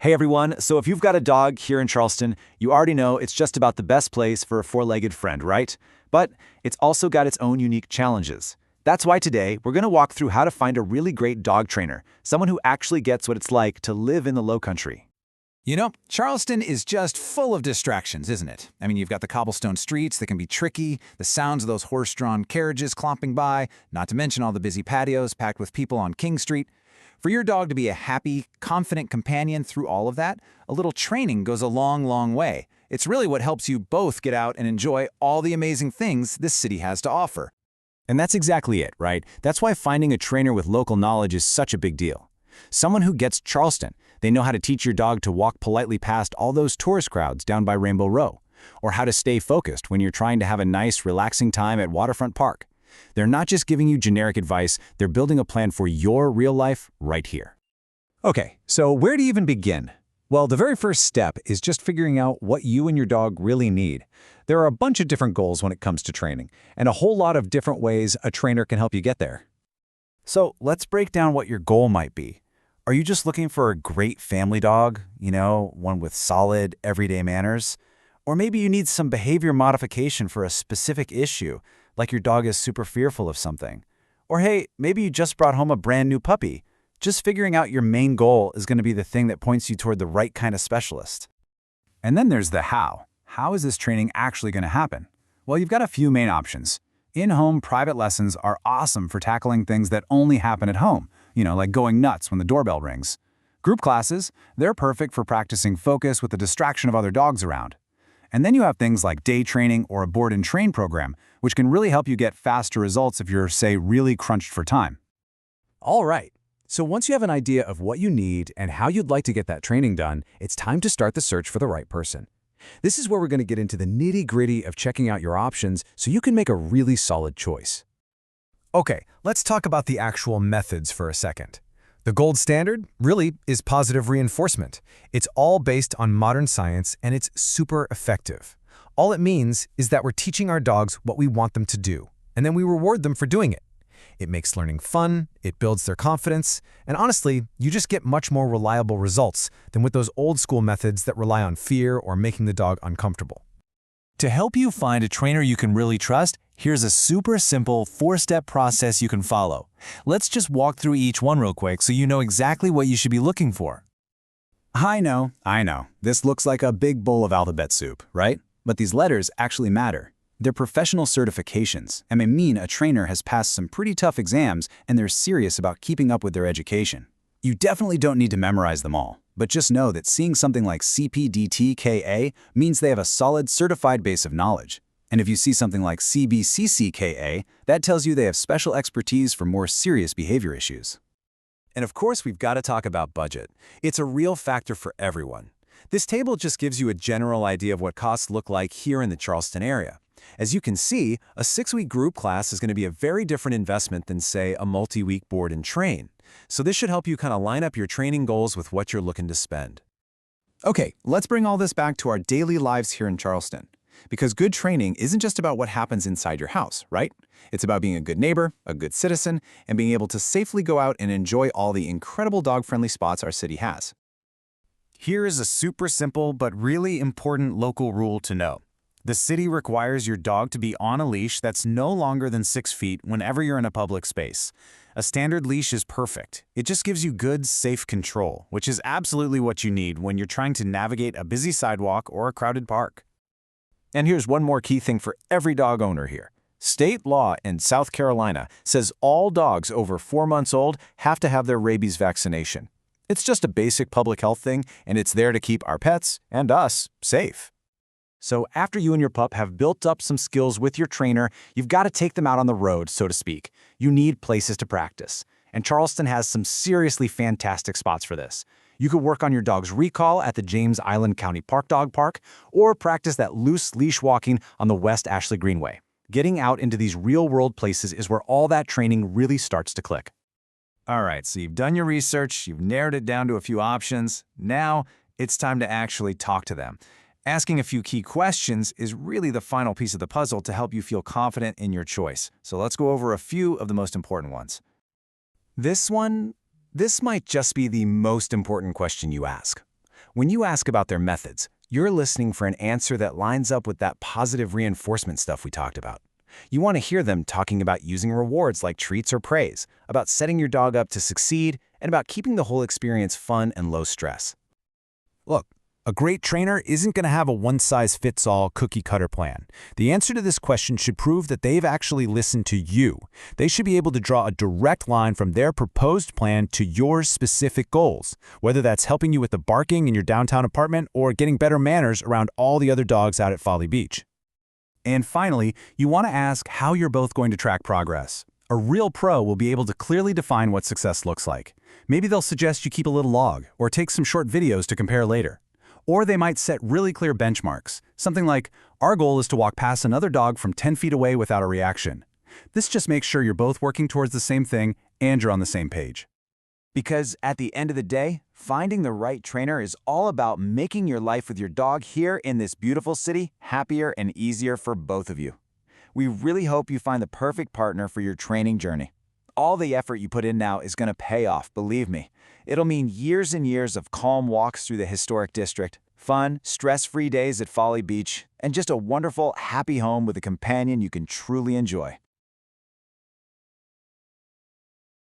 Hey everyone, so if you've got a dog here in Charleston, you already know it's just about the best place for a four-legged friend, right? But it's also got its own unique challenges. That's why today we're going to walk through how to find a really great dog trainer, someone who actually gets what it's like to live in the low country. Charleston is just full of distractions, isn't it? I mean, you've got the cobblestone streets that can be tricky, the sounds of those horse-drawn carriages clomping by, not to mention all the busy patios packed with people on King Street. For your dog to be a happy, confident companion through all of that, a little training goes a long, long way. It's really what helps you both get out and enjoy all the amazing things this city has to offer. And that's exactly it, right? That's why finding a trainer with local knowledge is such a big deal. Someone who gets Charleston. They know how to teach your dog to walk politely past all those tourist crowds down by Rainbow Row, or how to stay focused when you're trying to have a nice, relaxing time at Waterfront Park. They're not just giving you generic advice, they're building a plan for your real life right here. Okay, so where do you even begin? Well, the very first step is just figuring out what you and your dog really need. There are a bunch of different goals when it comes to training, and a whole lot of different ways a trainer can help you get there. So let's break down what your goal might be. Are you just looking for a great family dog, one with solid, everyday manners? Or maybe you need some behavior modification for a specific issue, like your dog is super fearful of something. Or hey, maybe you just brought home a brand new puppy. Just figuring out your main goal is going to be the thing that points you toward the right kind of specialist. And then there's the how. How is this training actually going to happen? Well, you've got a few main options. In-home private lessons are awesome for tackling things that only happen at home, like going nuts when the doorbell rings. Group classes, they're perfect for practicing focus with the distraction of other dogs around. And then you have things like day training or a board and train program, which can really help you get faster results if you're, say, really crunched for time. All right, so once you have an idea of what you need and how you'd like to get that training done, it's time to start the search for the right person. This is where we're going to get into the nitty-gritty of checking out your options so you can make a really solid choice. Okay, let's talk about the actual methods for a second. The gold standard, really, is positive reinforcement. It's all based on modern science, and it's super effective. All it means is that we're teaching our dogs what we want them to do, and then we reward them for doing it. It makes learning fun, it builds their confidence, and honestly, you just get much more reliable results than with those old-school methods that rely on fear or making the dog uncomfortable. To help you find a trainer you can really trust, here's a super simple 4-step process you can follow. Let's just walk through each one real quick so you know exactly what you should be looking for. I know. This looks like a big bowl of alphabet soup, right? But these letters actually matter. They're professional certifications, and they mean a trainer has passed some pretty tough exams and they're serious about keeping up with their education. You definitely don't need to memorize them all, but just know that seeing something like CPDT-KA means they have a solid certified base of knowledge. And if you see something like CBCCKA, that tells you they have special expertise for more serious behavior issues. And of course, we've got to talk about budget. It's a real factor for everyone. This table just gives you a general idea of what costs look like here in the Charleston area. As you can see, a 6-week group class is going to be a very different investment than, say, a multi-week board and train. So this should help you kind of line up your training goals with what you're looking to spend. Okay, let's bring all this back to our daily lives here in Charleston. Because good training isn't just about what happens inside your house, right? It's about being a good neighbor, a good citizen, and being able to safely go out and enjoy all the incredible dog-friendly spots our city has. Here is a super simple but really important local rule to know. The city requires your dog to be on a leash that's no longer than 6 feet whenever you're in a public space. A standard leash is perfect. It just gives you good, safe control, which is absolutely what you need when you're trying to navigate a busy sidewalk or a crowded park. And here's one more key thing for every dog owner here. State law in South Carolina says all dogs over 4 months old have to have their rabies vaccination. It's just a basic public health thing, and it's there to keep our pets and us safe. So after you and your pup have built up some skills with your trainer, you've got to take them out on the road, so to speak. You need places to practice. And Charleston has some seriously fantastic spots for this. You could work on your dog's recall at the James Island County Park Dog Park, or practice that loose leash walking on the West Ashley Greenway. Getting out into these real-world places is where all that training really starts to click. All right, so you've done your research, you've narrowed it down to a few options. Now it's time to actually talk to them. Asking a few key questions is really the final piece of the puzzle to help you feel confident in your choice. So let's go over a few of the most important ones. This might just be the most important question you ask. When you ask about their methods, you're listening for an answer that lines up with that positive reinforcement stuff we talked about. You want to hear them talking about using rewards like treats or praise, about setting your dog up to succeed, and about keeping the whole experience fun and low stress. Look, a great trainer isn't going to have a one-size-fits-all cookie-cutter plan. The answer to this question should prove that they've actually listened to you. They should be able to draw a direct line from their proposed plan to your specific goals, whether that's helping you with the barking in your downtown apartment or getting better manners around all the other dogs out at Folly Beach. And finally, you want to ask how you're both going to track progress. A real pro will be able to clearly define what success looks like. Maybe they'll suggest you keep a little log or take some short videos to compare later. Or they might set really clear benchmarks, something like, our goal is to walk past another dog from 10 feet away without a reaction. This just makes sure you're both working towards the same thing and you're on the same page. Because at the end of the day, finding the right trainer is all about making your life with your dog here in this beautiful city happier and easier for both of you. We really hope you find the perfect partner for your training journey. All the effort you put in now is going to pay off, believe me. It'll mean years and years of calm walks through the historic district, fun, stress-free days at Folly Beach, and just a wonderful, happy home with a companion you can truly enjoy.